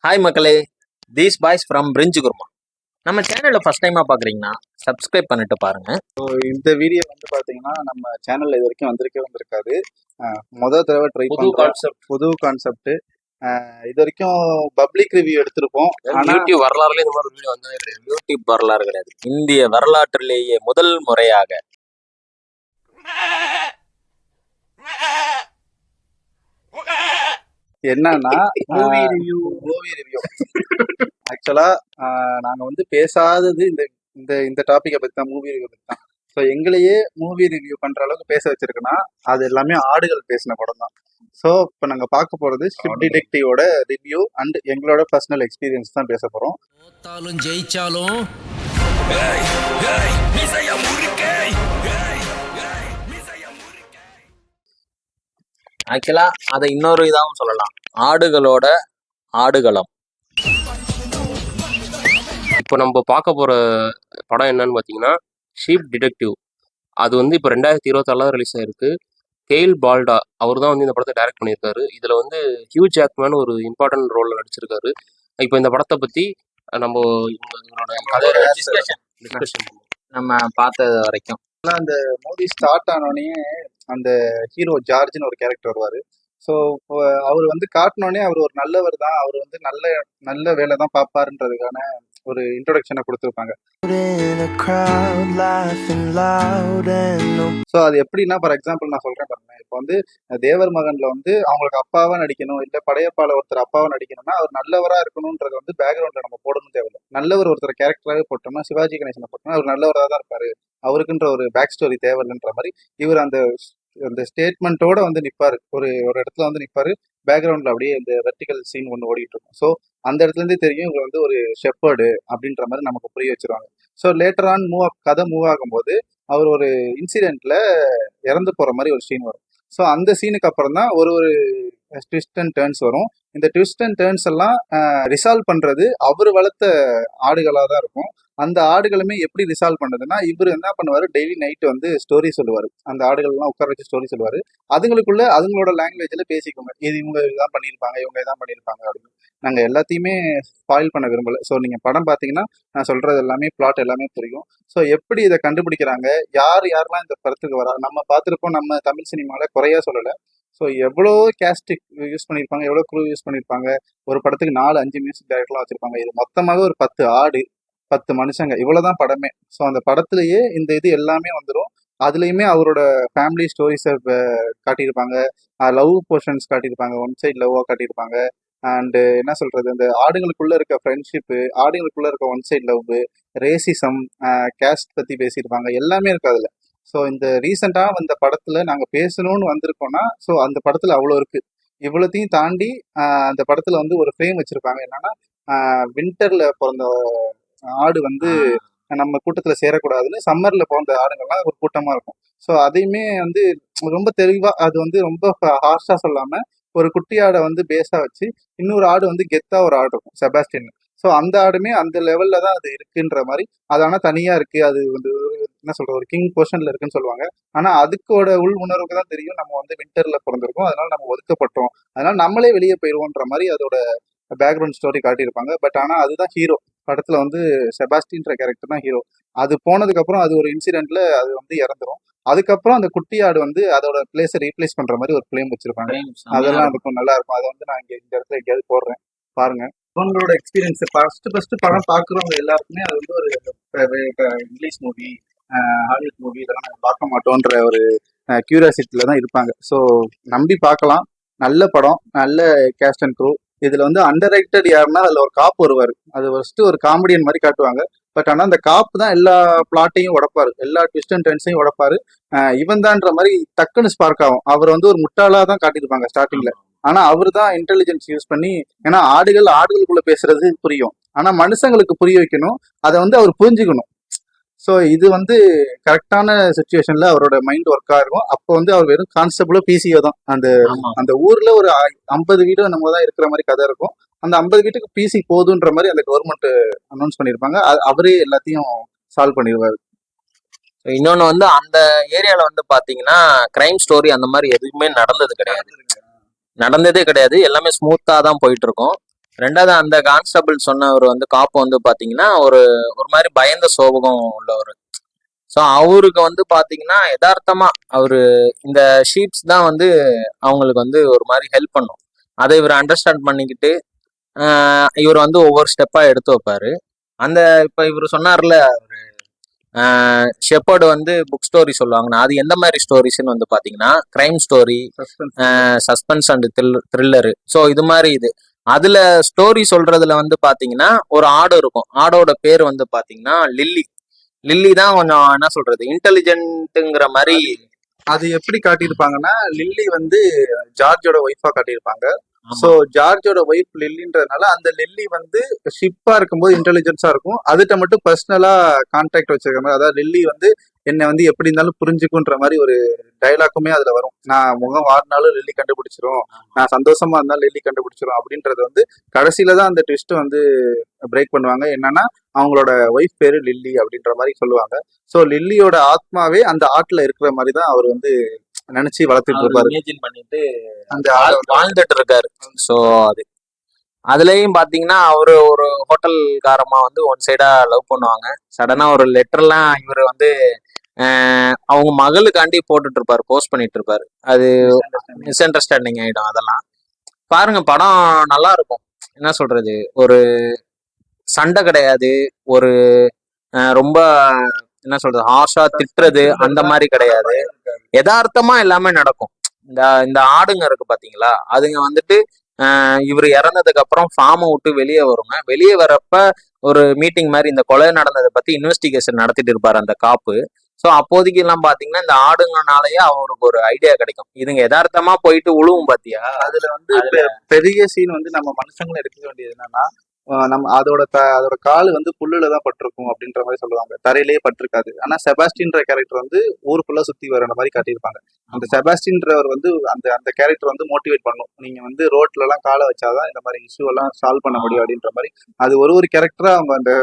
Hi மக்களே, these boys from பிரிஞ்சு குருமா. நம்ம சேனலில் ஃபஸ்ட் டைமாக பார்க்குறீங்கன்னா சப்ஸ்கிரைப் பண்ணிட்டு பாருங்க. இந்த வீடியோ வந்து பாத்தீங்கன்னா நம்ம சேனல்ல இது வரைக்கும் வந்திருக்காது. முதல் தடவை ட்ரை புது கான்செப்ட், புது கான்செப்ட். இது வரைக்கும் பப்ளிக் ரிவ்யூ எடுத்திருப்போம். யூடியூப் வரலாறுல இந்த மாதிரி வீடியோ வந்ததே கிடையாது. யூடியூப் வரலாறு கிடையாது, இந்திய வரலாற்றிலேயே முதல் முறையாக என்னன்னா மூவி ரிவ்யூ. ஆக்சுவலா நாங்க வந்து பேசாதது இந்த இந்த இந்த டாபிக்கை பத்தி தான், மூவி ரிவ்யூ பத்தி தான். ஸோ எங்களையே மூவி ரிவ்யூ பண்ற அளவுக்கு பேச வச்சிருக்குன்னா அது எல்லாமே ஆடுகள் பேசின படம் தான். ஸோ இப்போ நாங்கள் பார்க்க போறது ஷிப் டிடெக்டிவோட ரிவ்யூ அண்ட் எங்களோட பர்சனல் எக்ஸ்பீரியன்ஸ் தான் பேச போறோம். ஜெயிச்சாலும் ஆக்சுவலா அதை இன்னொரு இதாகவும் சொல்லலாம், ஆடுகளோட ஆடுகளம். இப்போ நம்ம பார்க்க போகிற படம் என்னன்னு பார்த்தீங்கன்னா ஷீப் டிடெக்டிவ். அது வந்து இப்போ 2024 ரிலீஸ் ஆயிருக்கு. கெயில் பால்டா அவர் தான் வந்து இந்த படத்தை டைரக்ட் பண்ணியிருக்காரு. இதில் வந்து ஹியூ ஜாக்மேன் ஒரு இம்பார்ட்டன்ட் ரோலில் நடிச்சிருக்காரு. இப்போ இந்த படத்தை பற்றி நம்ம இவங்களோட கதை டிஸ்கஷன் நம்ம பார்த்தது வரைக்கும் அந்த மூவி ஸ்டார்ட் ஆனோடனே அந்த ஹீரோ ஜார்ஜ்னு ஒரு கேரக்டர் வருவாரு. ஸோ அவர் வந்து காட்டினோடனே அவர் ஒரு நல்லவர் தான், அவர் வந்து நல்ல நல்ல வேலை தான் பார்ப்பாருன்றதுக்கான ஒரு இன்ட்ரோடக்ஷனை கொடுத்துருப்பாங்க. ஸோ அது எப்படின்னா, ஃபார் எக்ஸாம்பிள் நான் சொல்றேன் பாருங்க. இப்போ வந்து தேவர் மகன்ல வந்து அவங்களுக்கு அப்பாவா நடிக்கணும், இல்லை படையப்பால ஒருத்தர் அப்பாவா நடிக்கணும்னா அவர் நல்லவரா இருக்கணும்ன்றது வந்து பேக்ரவுண்ட்ல நம்ம போடணும் தேவையில்லை. நல்லவர் ஒருத்தர் கேரக்டராகவே போட்டோம்னா, சிவாஜி கணேசனை போட்டோம்னா அவர் நல்லவராக தான் இருப்பாரு, அவருக்குன்ற ஒரு பேக் ஸ்டோரி தேவையில்லைன்ற மாதிரி இவர் அந்த அந்த ஸ்டேட்மெண்ட்டோட வந்து நிற்பாரு. ஒரு ஒரு இடத்துல வந்து நிற்பாரு, பேக்ரவுண்ட்ல அப்படியே இந்த வெர்டிகல் சீன் ஒன்று ஓடிட்டு இருக்கும். ஸோ அந்த இடத்துல இருந்தே தெரியும் இவர் வந்து ஒரு ஷெப்பர்டு அப்படின்ற மாதிரி நமக்கு புரிய வச்சிருவாங்க. ஸோ லேட்டர் ஆன் கதை மூவ் ஆகும்போது அவர் ஒரு இன்சிடென்ட்ல இறந்து போற மாதிரி ஒரு சீன் வரும். ஸோ அந்த சீனுக்கு அப்புறம் தான் ஒரு ஒரு ட்விஸ்ட் அண்ட் டேர்ன்ஸ் வரும். இந்த ட்விஸ்ட் அண்ட் டேர்ன்ஸ் எல்லாம் ரிசால்வ் பண்றது அவர் வளர்த்த ஆடுகளாக தான் இருக்கும். அந்த ஆடுகளுமே எப்படி ரிசால்வ் பண்ணுறதுன்னா, இவர் என்ன பண்ணுவார், டெய்லி நைட் வந்து ஸ்டோரி சொல்லுவார். அந்த ஆடுகள்லாம் உட்கார வச்சு ஸ்டோரி சொல்லுவார். அதுங்களுக்குள்ள அதுங்களோட லாங்குவேஜில் பேசிக்கோங்க, இது இவங்க இதான் பண்ணியிருப்பாங்க, இவங்க இதான் பண்ணியிருப்பாங்க அப்படின்னு. நாங்கள் எல்லாத்தையுமே ஸ்பாயில் பண்ண விரும்பலை. ஸோ நீங்கள் படம் பார்த்தீங்கன்னா நான் சொல்கிறது எல்லாமே பிளாட் எல்லாமே புரியும். ஸோ எப்படி இதை கண்டுபிடிக்கிறாங்க, யாரெல்லாம் இந்த படத்துக்கு வரா, நம்ம பார்த்துருப்போம். நம்ம தமிழ் சினிமாவில் குறையா சொல்லலை. ஸோ எவ்வளோ கேஸ்டிக் யூஸ் பண்ணியிருப்பாங்க, எவ்வளோ க்ரூ யூஸ் பண்ணியிருப்பாங்க. ஒரு படத்துக்கு 4-5 மியூசிக் டைரக்டர்லாம் வச்சுருப்பாங்க. இது மொத்தமாக ஒரு 10 ஆடு 10 மனுஷங்க, இவ்வளவுதான் படமே. ஸோ அந்த படத்துலயே இந்த இது எல்லாமே வந்துடும். அதுலயுமே அவரோட ஃபேமிலி ஸ்டோரிஸை காட்டியிருப்பாங்க, லவ் போர்ஷன்ஸ் காட்டியிருப்பாங்க, ஒன் சைட் லவ்வா காட்டியிருப்பாங்க. அண்டு என்ன சொல்றது, அந்த ஆடுகளுக்குள்ள இருக்க ஃப்ரெண்ட்ஷிப்பு, ஆடுகளுக்குள்ள இருக்க one side love, racism, caste பத்தி பேசியிருப்பாங்க, எல்லாமே இருக்கு அதுல. ஸோ இந்த ரீசெண்டாக வந்த படத்துல நாங்கள் பேசணும்னு வந்திருக்கோம்னா, ஸோ அந்த படத்துல அவ்வளோ இருக்கு. இவ்வளோத்தையும் தாண்டி அந்த படத்துல வந்து ஒரு ஃப்ரேம் வச்சிருப்பாங்க. என்னன்னா, வின்டர்ல பிறந்த ஆடு வந்து நம்ம கூட்டத்துல சேரக்கூடாதுன்னு சம்மர்ல பிறந்த ஆடுங்கள்லாம் ஒரு கூட்டமா இருக்கும். ஸோ அதையுமே வந்து ரொம்ப தெளிவா, அது வந்து ரொம்ப ஹார்ஷா சொல்லாம ஒரு குட்டி ஆடை வந்து பேஸா வச்சு இன்னொரு ஆடு வந்து கெத்தா ஒரு ஆடு இருக்கும், செபாஸ்டின். ஸோ அந்த ஆடுமே அந்த லெவல்ல தான் அது இருக்குன்ற மாதிரி. அது ஆனால் தனியா இருக்கு, அது வந்து என்ன சொல்றது, ஒரு கிங் பொசிஷன்ல இருக்குன்னு சொல்லுவாங்க. ஆனா அதுக்கோட உள் உணர்வுக்கு தான் தெரியும் நம்ம வந்து வின்டர்ல பிறந்திருக்கோம், அதனால நம்ம ஒதுக்கப்பட்டோம், அதனால நம்மளே வெளியே போயிடுவோன்ற மாதிரி அதோட பேக்ரவுண்ட் ஸ்டோரி காட்டியிருப்பாங்க. பட் ஆனால் அதுதான் ஹீரோ படத்துல வந்து செபாஸ்டின்ற கேரக்டர் தான் ஹீரோ. அது போனதுக்கு அப்புறம் அது ஒரு இன்சிடென்ட்ல அது வந்து இறந்துரும். அதுக்கப்புறம் அந்த குட்டி ஆடு வந்து அதோட பிளேஸை ரீப்ளேஸ் பண்ற மாதிரி ஒரு ஃபிளேம் வச்சிருப்பாங்க. அதெல்லாம் இருக்கும், நல்லா இருக்கும். அதை வந்து நான் இங்க இந்த இடத்துல எங்கேயாவது போடுறேன் பாருங்க. உங்களோட எக்ஸ்பீரியன்ஸ் ஃபர்ஸ்ட் படம் பாக்குறவங்க எல்லாருக்குமே அது வந்து ஒரு இங்கிலீஷ் மூவி, ஹாலிவுட் மூவி இதெல்லாம் நம்ம பார்க்க மாட்டோன்ற ஒரு கியூரியாசிட்டியில தான் இருப்பாங்க. ஸோ நம்பி பார்க்கலாம். நல்ல படம், நல்ல கேஸ்ட் அண்ட் க்ரூ. இதுல வந்து அண்டர் ரைட்டட் யாருன்னா அதுல ஒரு காப் வருவாரு. அது ஃபர்ஸ்ட் ஒரு காமெடியன் மாதிரி காட்டுவாங்க. பட் ஆனா அந்த காப்பு தான் எல்லா பிளாட்டையும் உடைப்பாரு, எல்லா ட்விஸ்ட் அண்ட் டர்ன்ஸையும் உடைப்பாரு. இவன் தான்ற மாதிரி டக்குன்னு ஸ்பார்க் ஆகும். அவர் வந்து ஒரு முட்டாளா தான் காட்டியிருப்பாங்க ஸ்டார்டிங்ல. ஆனா அவர் தான் இன்டெலிஜென்ஸ் யூஸ் பண்ணி, ஏன்னா ஆடுகளுக்குள்ள பேசுறது புரியும், ஆனா மனுஷங்களுக்கு புரிய வைக்கணும், அதை வந்து அவர் புரிஞ்சுக்கணும். ஸோ இது வந்து கரெக்டான சுச்சுவேஷன்ல அவரோட மைண்ட் ஒர்க் ஆகும். அப்போ வந்து அவர் வெறும் கான்ஸ்டபிளோ பிசிஓ தான். அந்த அந்த ஊர்ல ஒரு 50 வீடு நம்ம தான் இருக்கிற மாதிரி கதை இருக்கும். அந்த 50 வீட்டுக்கு பிசி போதுன்ற மாதிரி அந்த கவர்மெண்ட் அனௌன்ஸ் பண்ணியிருப்பாங்க. அவரே எல்லாத்தையும் சால்வ் பண்ணிடுவாரு. இன்னொன்னு வந்து அந்த ஏரியால வந்து பாத்தீங்கன்னா கிரைம் ஸ்டோரி அந்த மாதிரி எதுவுமே நடந்ததே கிடையாது. எல்லாமே ஸ்மூத்தா தான் போயிட்டு இருக்கும். ரெண்டாவது அந்த கான்ஸ்டபிள் சொன்னவர் வந்து காப்பு வந்து பாத்தீங்கன்னா ஒரு ஒரு மாதிரி பயந்த சோபகம் உள்ளவர். ஸோ அவருக்கு வந்து பாத்தீங்கன்னா யதார்த்தமா அவரு இந்த ஷீப்ஸ் தான் வந்து அவங்களுக்கு வந்து ஒரு மாதிரி ஹெல்ப் பண்ணும். அதை இவர் அண்டர்ஸ்டாண்ட் பண்ணிக்கிட்டு இவர் வந்து ஒவ்வொரு ஸ்டெப்பா எடுத்து வைப்பாரு. அந்த இப்ப இவர் சொன்னார்ல ஷெப்பர்டு வந்து புக் ஸ்டோரி சொல்லுவாங்கன்னா அது எந்த மாதிரி ஸ்டோரிஸ்ன்னு வந்து பாத்தீங்கன்னா crime story, suspense and thriller. So இது மாதிரி இது அதுல ஸ்டோரி சொல்றதுல வந்து பாத்தீங்கன்னா ஒரு ஆடு இருக்கும். ஆடோட பேர் வந்து பாத்தீங்கன்னா லில்லி. லில்லி தான் கொஞ்சம் என்ன சொல்றது இன்டெலிஜென்ட்டுங்கிற மாதிரி. அது எப்படி காட்டியிருப்பாங்கன்னா லில்லி வந்து ஜார்ஜோட ஒய்ஃபா காட்டியிருப்பாங்க. சோ ஜார்ஜோட ஒய்ஃப் லில்லின்றதுனால அந்த லில்லி வந்து ஷிப்பா இருக்கும்போது இன்டெலிஜென்ஸா இருக்கும். அதுகிட்ட மட்டும் பர்சனலா கான்டாக்ட் வச்சிருக்க மாதிரி, அதாவது லில்லி வந்து என்னை வந்து எப்படி இருந்தாலும் புரிஞ்சுக்குன்ற மாதிரி ஒரு டைலாக்குமே அதுல வரும். நான் முகம் வாடினாலும் லில்லி கண்டுபிடிச்சிரும், நான் சந்தோஷமா இருந்தாலும் லில்லி கண்டுபிடிச்சிரும் அப்படின்றது வந்து கடைசியில தான் அந்த ட்விஸ்ட் வந்து பிரேக் பண்ணுவாங்க. என்னன்னா அவங்களோட ஒய்ஃப் பேரு லில்லி அப்படின்ற மாதிரி சொல்லுவாங்க. சோ லில்லியோட ஆத்மாவே அந்த ஆட்டுல இருக்கிற மாதிரி தான் அவர் வந்து நினைச்சு வளர்த்துட்டு இருப்பாரு, இமேஜின் பண்ணிட்டு அந்த வாழ்ந்துட்டு இருக்காரு. ஸோ அது அதுலயும் பாத்தீங்கன்னா அவரு ஒரு ஹோட்டல்காரமா வந்து ஒன் சைடா லவ் பண்ணுவாங்க. சடனா ஒரு லெட்டர்லாம் இவர் வந்து அவங்க மகளுக்காண்டி போட்டுட்டு இருப்பாரு, போஸ்ட் பண்ணிட்டு இருப்பாரு. அது மிஸ் அண்டர்ஸ்டாண்டிங் ஆயிடும். அதெல்லாம் பாருங்க, படம் நல்லா இருக்கும். என்ன சொல்றது, ஒரு சண்டை கிடையாது, ஒரு ரொம்ப என்ன சொல்றது ஹார்ஷா திட்டுறது அந்த மாதிரி கிடையாது. யதார்த்தமா எல்லாமே நடக்கும். இந்த இந்த ஆடுங்க இருக்கு பாத்தீங்களா, அதுங்க வந்துட்டு இவர் இறந்ததுக்கு அப்புறம் ஃபார்மை விட்டு வெளியே வருங்க. வெளியே வரப்ப ஒரு மீட்டிங் மாதிரி இந்த கொலை நடந்ததை பத்தி இன்வெஸ்டிகேஷன் நடத்திட்டு இருப்பாரு அந்த காப்பு. ஸோ அப்போதைக்கு எல்லாம் பாத்தீங்கன்னா இந்த ஆடுங்கனாலேயே அவருக்கு ஒரு ஐடியா கிடைக்கும். இதுங்க யதார்த்தமா போயிட்டு உழுவும் பாத்தியா. அதுல வந்து பெரிய சீன் வந்து நம்ம மனுஷங்களும் எடுக்க வேண்டியது என்னன்னா, நம்ம அதோட கால் வந்து புல்லுல தான் பட்டிருக்கும் அப்படின்ற மாதிரி சொல்லுவாங்க, தரையிலேயே பட்டிருக்காது. ஆனா செபாஸ்டின்ற கேரக்டர் வந்து ஊர் ஃபுல்லா சுத்தி வர மாதிரி காட்டியிருப்பாங்க. அந்த செபாஸ்டின்றவர் வந்து அந்த அந்த கேரக்டர் வந்து மோட்டிவேட் பண்ணும், நீங்க வந்து ரோட்ல எல்லாம் காலை வச்சாதான் இந்த மாதிரி இஷ்யூ எல்லாம் சால்வ் பண்ண முடியும் அப்படின்ற மாதிரி. அது ஒரு கேரக்டரா அவங்க அந்த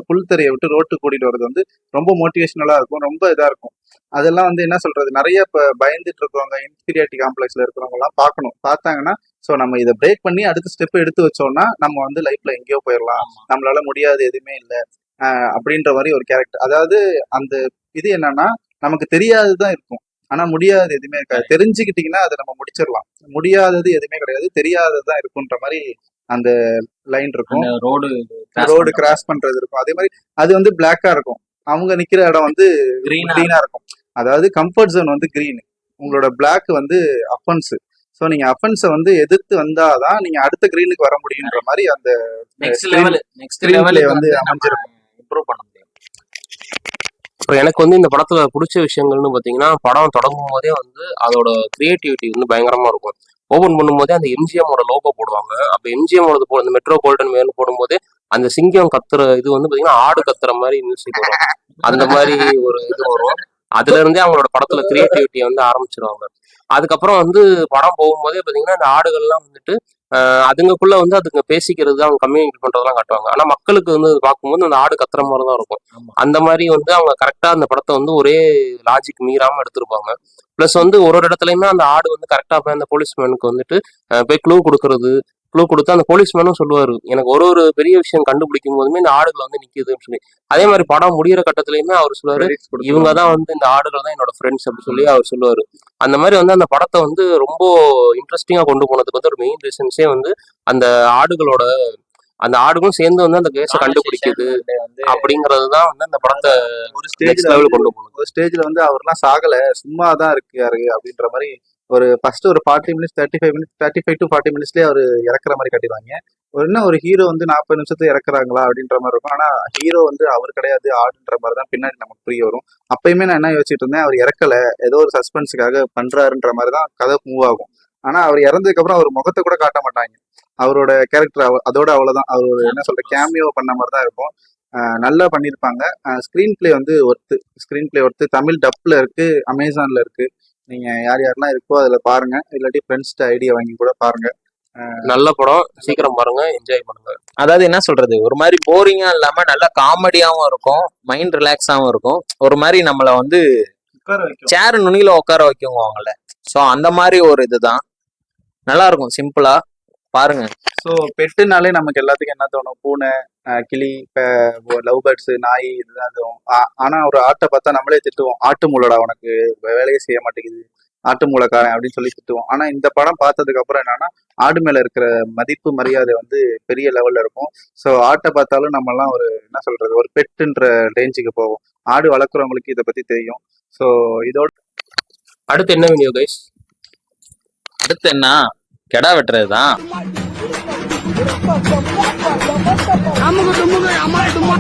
புல்தரையை விட்டு ரோட்டு கூட்டிட்டு வர்றது வந்து ரொம்ப மோட்டிவேஷனலா இருக்கும், ரொம்ப இதா இருக்கும். அதெல்லாம் வந்து என்ன சொல்றது, நிறைய இப்ப பயந்துட்டு இருக்கிறவங்க, இன்ஃபீரியாரிட்டி காம்ப்ளெக்ஸ்ல இருக்கிறவங்க எல்லாம் பார்க்கணும். பார்த்தாங்கன்னா ஸோ நம்ம இதை பிரேக் பண்ணி அடுத்த ஸ்டெப் எடுத்து வச்சோம்னா நம்ம வந்து லைஃப்ல எங்கேயோ போயிடலாம், நம்மளால முடியாது எதுவுமே இல்லை அப்படின்ற மாதிரி ஒரு கேரக்டர். அதாவது அந்த இது என்னன்னா நமக்கு தெரியாதுதான் இருக்கும், ஆனா முடியாது எதுவுமே இருக்காது. தெரிஞ்சுக்கிட்டீங்கன்னா அதை நம்ம முடிச்சிடலாம். முடியாதது எதுவுமே கிடையாது, தெரியாததுதான் இருக்குன்ற மாதிரி அந்த லைன் இருக்கும். ரோடு கிராஸ் பண்றது இருக்கும். அதே மாதிரி அது வந்து பிளாக்கா இருக்கும், அவங்க நிக்கிற இடம் வந்து கிரீனா இருக்கும். அதாவது கம்ஃபர்ட் ஜோன் வந்து கிரீன், உங்களோட பிளாக் வந்து அஃபென்ஸ். ஸோ நீங்க அஃபென்ஸை வந்து எதிர்த்து வந்தாதான் நீங்க அடுத்த கிரீனுக்கு வர முடியுன்ற மாதிரி அந்த நெக்ஸ்ட் லெவல் வந்து அமைஞ்சிருக்கும், இம்ப்ரூவ் பண்ண முடியும். இப்போ எனக்கு வந்து இந்த படத்துல பிடிச்ச விஷயங்கள்னு பாத்தீங்கன்னா, படம் தொடங்கும் போதே வந்து அதோட கிரியேட்டிவிட்டி வந்து பயங்கரமா இருக்கும். ஓபன் பண்ணும்போதே அந்த எம்ஜிஎம்மோட லோகோ போடுவாங்க. அப்ப எம்ஜிஎம்மோட இந்த மெட்ரோ கோல்டன் மேல் போடும்போது அந்த சிங்கம் கத்துற இது வந்து பாத்தீங்கன்னா ஆடு கத்துற மாதிரி மியூசிக் வரும். அந்த மாதிரி ஒரு இது வரும். அதுல இருந்தே அவங்களோட படத்துல கிரியேட்டிவிட்டியை வந்து ஆரம்பிச்சிருவாங்க. அதுக்கப்புறம் வந்து படம் போகும்போதே பாத்தீங்கன்னா இந்த ஆடுகள்லாம் வந்துட்டு அதுங்களுக்குள்ள வந்து அதுங்க பேசிக்கிறது, அவங்க கம்யூனிகேட் பண்றதெல்லாம் காட்டுவாங்க. ஆனா மக்களுக்கு வந்து பார்க்கும்போது அந்த ஆடு கத்துற மாதிரி தான் இருக்கும். அந்த மாதிரி வந்து அவங்க கரெக்டா அந்த படத்தை வந்து ஒரே லாஜிக் மீறாம எடுத்திருப்பாங்க. பிளஸ் வந்து ஒரு இடத்துலயுமே அந்த ஆடு வந்து கரெக்டா போய் அந்த போலீஸ்மேனுக்கு வந்துட்டு போய் க்ளூ கொடுத்து அந்த போலீஸ்மேனும் சொல்லுவாரு, எனக்கு ஒரு பெரிய விஷயம் கண்டுபிடிக்கும் போதுமே இந்த ஆடுகள் வந்து நிக்குதுன்னு சொல்லி. அதே மாதிரி படம் முடிகிற கட்டத்துலயுமே அவர் சொல்லுவாரு, இவங்க தான் வந்து இந்த ஆடுகள் தான் என்னோட ஃப்ரெண்ட்ஸ் அப்படின்னு சொல்லி அவர் சொல்லுவாரு. அந்த மாதிரி வந்து அந்த படத்தை வந்து ரொம்ப இன்ட்ரெஸ்டிங்கா கொண்டு போனதுக்கு வந்து ஒரு மெயின் ரீசன்ஸே வந்து அந்த ஆடுகளும் சேர்ந்து வந்து அந்த கேஸை கண்டுபிடிக்குது அப்படிங்கறதுதான் வந்து அந்த படத்தை ஒரு ஸ்டேஜ்ல கொண்டு போகணும். ஒரு ஸ்டேஜ்ல வந்து அவர்லாம் சாகல, சும்மா தான் இருக்காரு அப்படின்ற மாதிரி ஒரு ஃபர்ஸ்ட் ஒரு 40 மினிட்ஸ் 35 to 40 மினிட்ஸ்லயே அவர் இறக்குற மாதிரி காட்டிடுவாங்க. ஒரு ஹீரோ வந்து 40 நிமிஷத்துல இறக்குறாங்களா அப்படின்ற மாதிரி இருக்கும். ஆனா ஹீரோ வந்து அவர் கிடையாது, ஆடுன்ற மாதிரி தான் பின்னாடி நமக்கு புரிய வரும். அப்பயுமே நான் என்ன யோசிச்சுட்டு இருந்தேன், அவர் இறக்கல, ஏதோ ஒரு சஸ்பென்ஸுக்காக பண்றாருன்ற மாதிரி தான் கதை மூவ் ஆகும். ஆனா அவர் இறந்ததுக்கு அப்புறம் அவர் முகத்தை கூட காட்ட மாட்டாங்க, அவரோட கேரக்டர் அதோட அவ்வளவுதான். அவர் என்ன சொல்ற கேமியோ பண்ண மாதிரி தான் இருக்கும். நல்லா பண்ணியிருப்பாங்க. ஸ்க்ரீன் பிளே ஒர்த்து தமிழ் டப்ல இருக்கு, அமேசான்ல இருக்கு. நீங்க யாரெல்லாம் இருக்கோ அதுல பாருங்க, இல்லாட்டி ஃப்ரெண்ட்ஸ்ட ஐடியா வாங்கி கூட பாருங்க. நல்ல படம், சீக்கிரம் பாருங்க, என்ஜாய் பண்ணுங்க. அதாவது என்ன சொல்றது, ஒரு மாதிரி போரிங்கா இல்லாம நல்லா காமெடியாவும் இருக்கும், மைண்ட் ரிலாக்ஸாவும் இருக்கும். ஒரு மாதிரி நம்மள வந்து சேர் நுனியில உட்கார வைக்குவாங்கல்ல, ஸோ அந்த மாதிரி ஒரு இதுதான். நல்லா இருக்கும், சிம்பிளா பாருங்க. ஸோ பெட்டுனாலே நமக்கு எல்லாத்துக்கும் என்ன தோணும்? பூனை, கிளி, லவ் பேர்ட்ஸ், நாய் இதுதான் தோணும். ஆனா ஒரு ஆட்டை பார்த்தா நம்மளே திட்டுவோம், ஆட்டு மூலடா உனக்கு வேலையே செய்ய மாட்டேங்குது, ஆட்டு மூலக்காரன் அப்படின்னு சொல்லி திட்டுவோம். ஆனா இந்த படம் பார்த்ததுக்கு அப்புறம் என்னன்னா, ஆடு மேல இருக்கிற மதிப்பு மரியாதை வந்து பெரிய லெவல்ல இருக்கும். ஸோ ஆட்டை பார்த்தாலும் நம்ம எல்லாம் ஒரு என்ன சொல்றது, ஒரு பெட்டுன்ற ரேஞ்சுக்கு போவோம். ஆடு வளர்க்குறவங்களுக்கு இதை பத்தி தெரியும். ஸோ இதோட அடுத்து என்ன வீடியோ கைஸ்? அடுத்து என்ன, கெடா வெட்டுறதுதான். அமுகு டுமுகு அமால் டுமா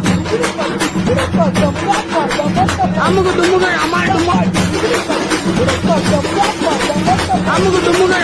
அமுகு டுமுகு அமால் டுமா அமுகு டுமுகு